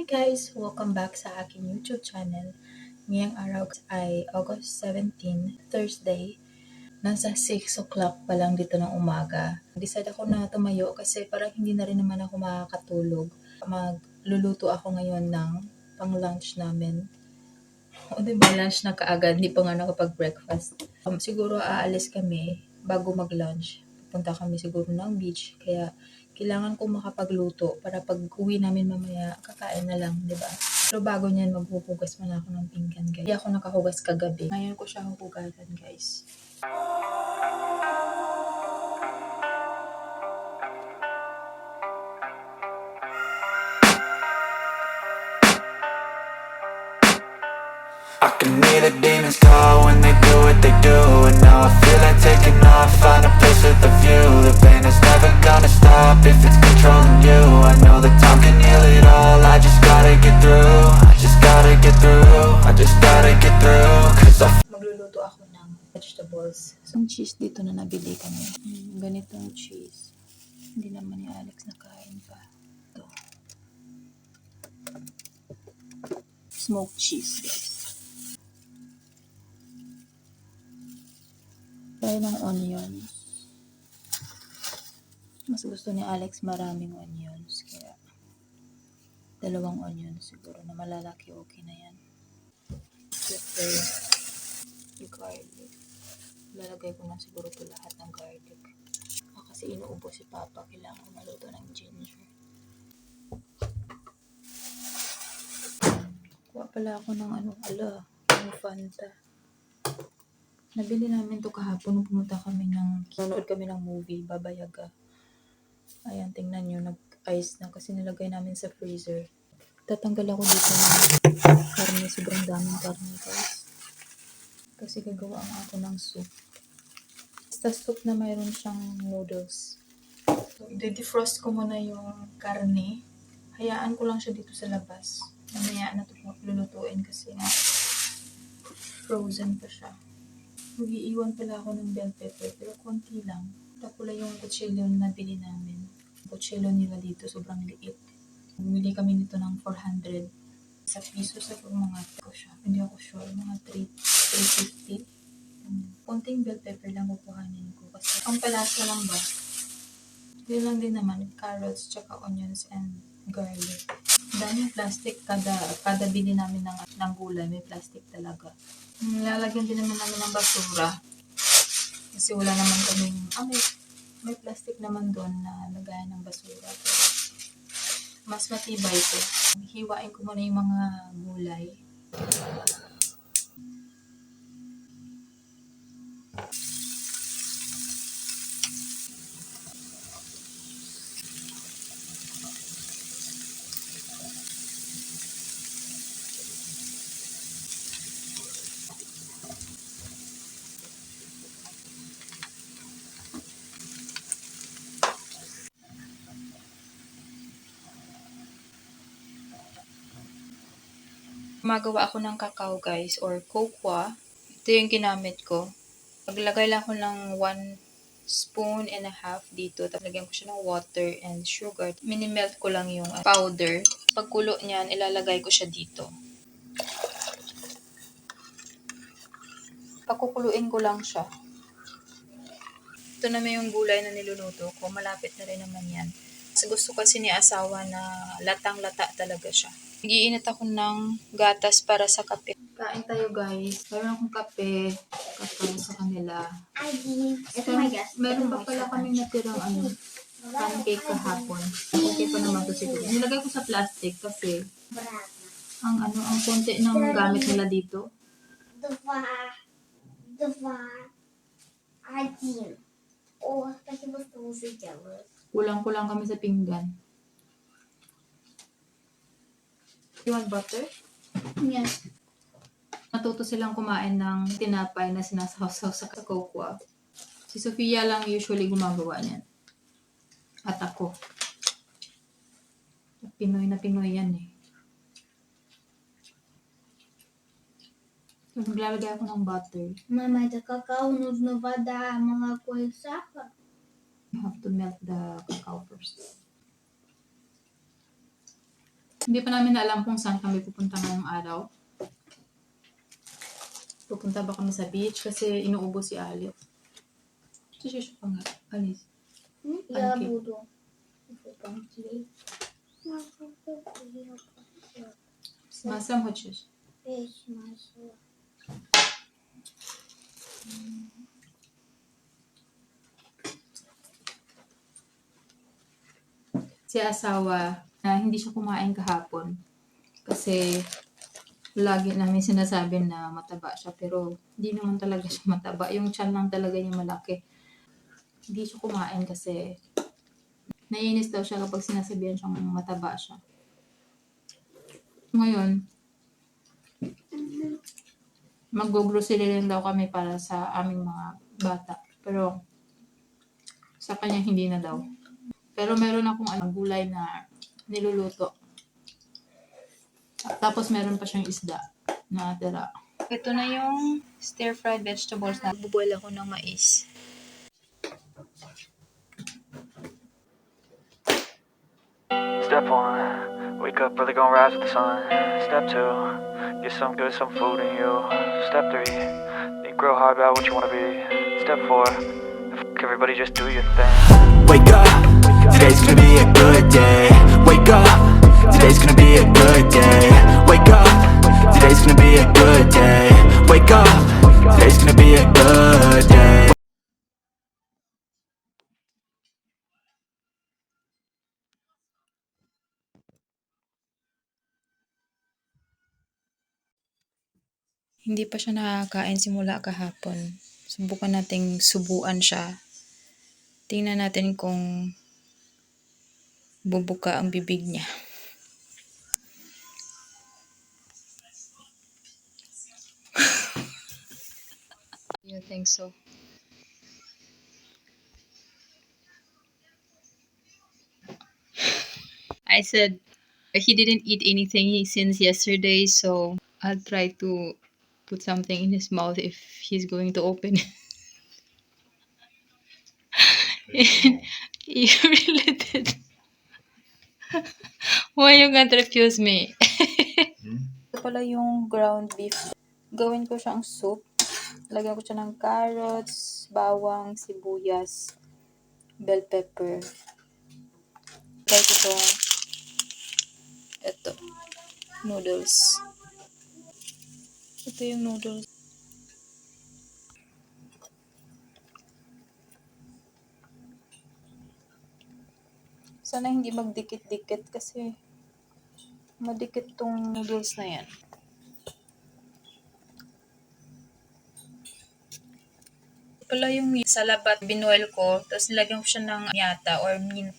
Hi guys! Welcome back sa aking YouTube channel. Ngayong araw ay August 17, Thursday. Nasa 6 o'clock pa lang dito ng umaga. Decide ako na tumayo kasi parang hindi na rin naman ako makakatulog. Magluluto ako ngayon ng pang-lunch namin. O diba, lunch na kaagad, hindi pa nga nakapag-breakfast. Siguro aalis kami bago mag-lunch. Pupunta kami siguro ng beach, kaya kailangan ko makapagluto para pag uwi namin mamaya, kakain na lang, di ba? Pero bago niyan, maghuhugas muna ako ng pinggan, guys. Hindi ako nakahugas kagabi. Ngayon ko siya huhugasan, guys. I can hear the demons call when they do what they do. And now I feel like taking off, find a place with a view. The pain is never gonna stop if it's controlling you. I know that time can heal it all, I just gotta get through. I just gotta get through, I just gotta get through. Cause Magluluto ako ng vegetables. So, cheese dito na nabili kami. Ganitong cheese. Hindi naman ni Alex nakain pa. Ito. Smoked cheese, guys. Tayo ng onions. Mas gusto ni Alex maraming onions. Kaya, 2 onions siguro na malalaki. Okay na yan. Pepper. Garlic. Lalagay ko na siguro ito lahat ng garlic. Kasi inuubo si Papa. Kailangan maluto ng ginger. Kuha pala ako ng ng Fanta. Nabili namin to kahapon nung pumunta kami nanonood kami ng movie, Baba Yaga. Ayan, tingnan nyo, nag-ice na kasi nilagay namin sa freezer. Tatanggal ako dito ng karne, sobrang daming karne, guys. Kasi gagawa ako ng soup. Basta soup na mayroon siyang noodles. So, i-defrost ko muna yung karne. Hayaan ko lang siya dito sa labas. Mamaya na ito lulutuin kasi nga frozen pa siya. Mag-iiwan pala ako ng bell pepper pero konti lang. Tapos yung kutsilyo na nabili namin. Kutsilyo nila dito sobrang liit. Bumili kami nito ng 400 sa piso sa mga ko siya. Hindi ako sure, mga 350. Konting bell pepper lang kukuhanin ko kasi ang palasa lang ba? Yun lang din naman, carrots, tsaka onions and garlic. Daming plastic kada bili namin ng gulay, may plastic talaga. Lalagyan din naman namin ng basura. Kasi wala naman kaming, may plastic naman doon na lagayan ng basura. Pero mas matibay ito. Hiwain ko muna yung mga gulay. Gumagawa ako ng cacao, guys, or cocoa. Ito yung ginamit ko. Paglagay lang ako ng 1 spoon and a half dito. Tapos lagyan ko siya ng water and sugar. Mini-melt ko lang yung powder. Pagkulo niyan, ilalagay ko siya dito. Pakukuluin ko lang siya. Ito naman yung gulay na niluluto ko. Malapit na rin naman yan. Kasi gusto kasi ni asawa na latang-lata talaga siya. Nag-iinit ako ng gatas para sa kape. Kain tayo, guys. Meron akong kape sa kanila. Ito, meron pa pala kaming natirang pancake kahapon. Okay pa naman to siguro. Nilagay ko sa plastic kasi ang konti ng gamit nila dito. Kulang-kulang kami sa pinggan. You want butter? Yes. Natuto silang kumain ng tinapay na sinasawsaw sa cocoa. Si Sofia lang usually gumagawa niyan. At ako. Pinoy na Pinoy yan eh. So, maglalagay ako ng butter. Mama, это какао нужно вода, молоко и сахар. You have to melt the cacao first. Hindi pa namin alam kung saan kami pupunta ngayong araw. Pupunta ba kami sa beach kasi inuubo si Ali. Sisyo pa nga. Alis. Я Окей. буду. Панкейк. Masam хочешь? Весь масло. Si asawa na hindi siya kumain kahapon kasi lagi namin sinasabi na mataba siya pero hindi naman talaga siya mataba. Yung tiyan lang talaga niya malaki. Hindi siya kumain kasi naiinis daw siya kapag sinasabihan siyang mataba siya. Ngayon, mag-grocery rin daw kami para sa aming mga bata. Pero sa kanya hindi na daw. Pero meron akong gulay na niluluto. Tapos meron pa siyang isda na tira. Ito na yung stir-fried vegetables na buboil ako ng mais. Step one, wake up early, gonna rise with the sun. Step two, get some good, some food in you. Step three, think real hard about what you wanna be. Step four, everybody just do your thing. Wake up, today's gonna be a good day. Wake up, today's gonna be a good day. Wake up, today's gonna be a good day. Wake up, today's gonna be a good day. Hindi pa siya nakakain simula kahapon. Subukan nating subuan siya. Tingnan natin kung bubuka ang bibig niya. You think so? I said he didn't eat anything since yesterday, so I'll try to put something in his mouth if he's going to open it. You really did. Why you can't refuse me? Ito pala yung ground beef. Gawin ko siyang soup. Lagyan ko siya ng carrots, bawang, sibuyas, bell pepper. Lagyan ko itong noodles. Ito yung noodles. Sana hindi magdikit-dikit kasi madikit tong noodles na yan. Ito pala yung salabat binuel ko, tapos nilagyan ko siya ng yata or mint.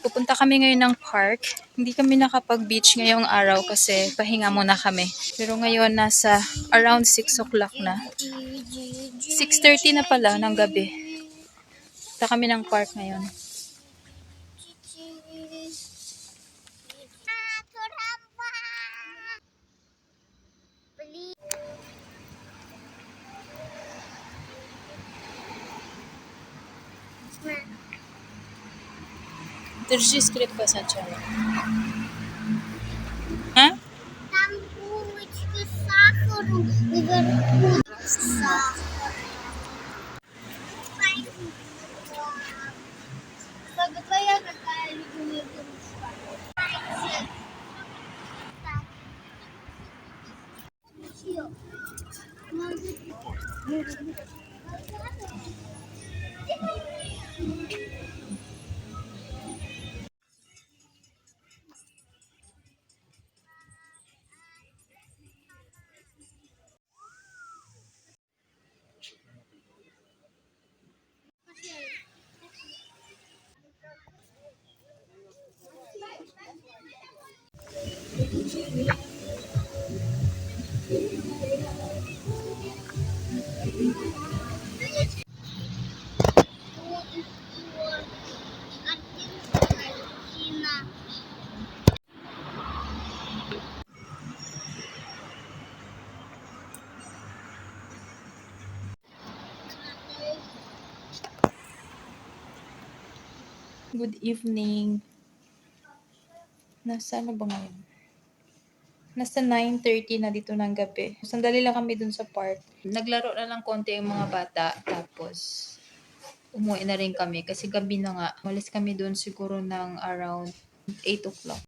Pupunta kami ngayon ng park. Hindi kami nakapag-beach ngayong araw kasi pahinga muna kami. Pero ngayon nasa around 6 o'clock na. 6:30 na pala ng gabi. Punta kami ng park ngayon. Держи скрипка сначала. А? Там булочки с сахаром наверху. Сахар. Как твоя какая любимая игрушка? Good evening. Nasa ano ba ngayon? Nasa 9:30 na dito ng gabi. Sandali lang kami dun sa park. Naglaro na lang konti yung mga bata. Tapos, umuwi na rin kami. Kasi gabi na nga. Malis kami dun siguro ng around 8 o'clock.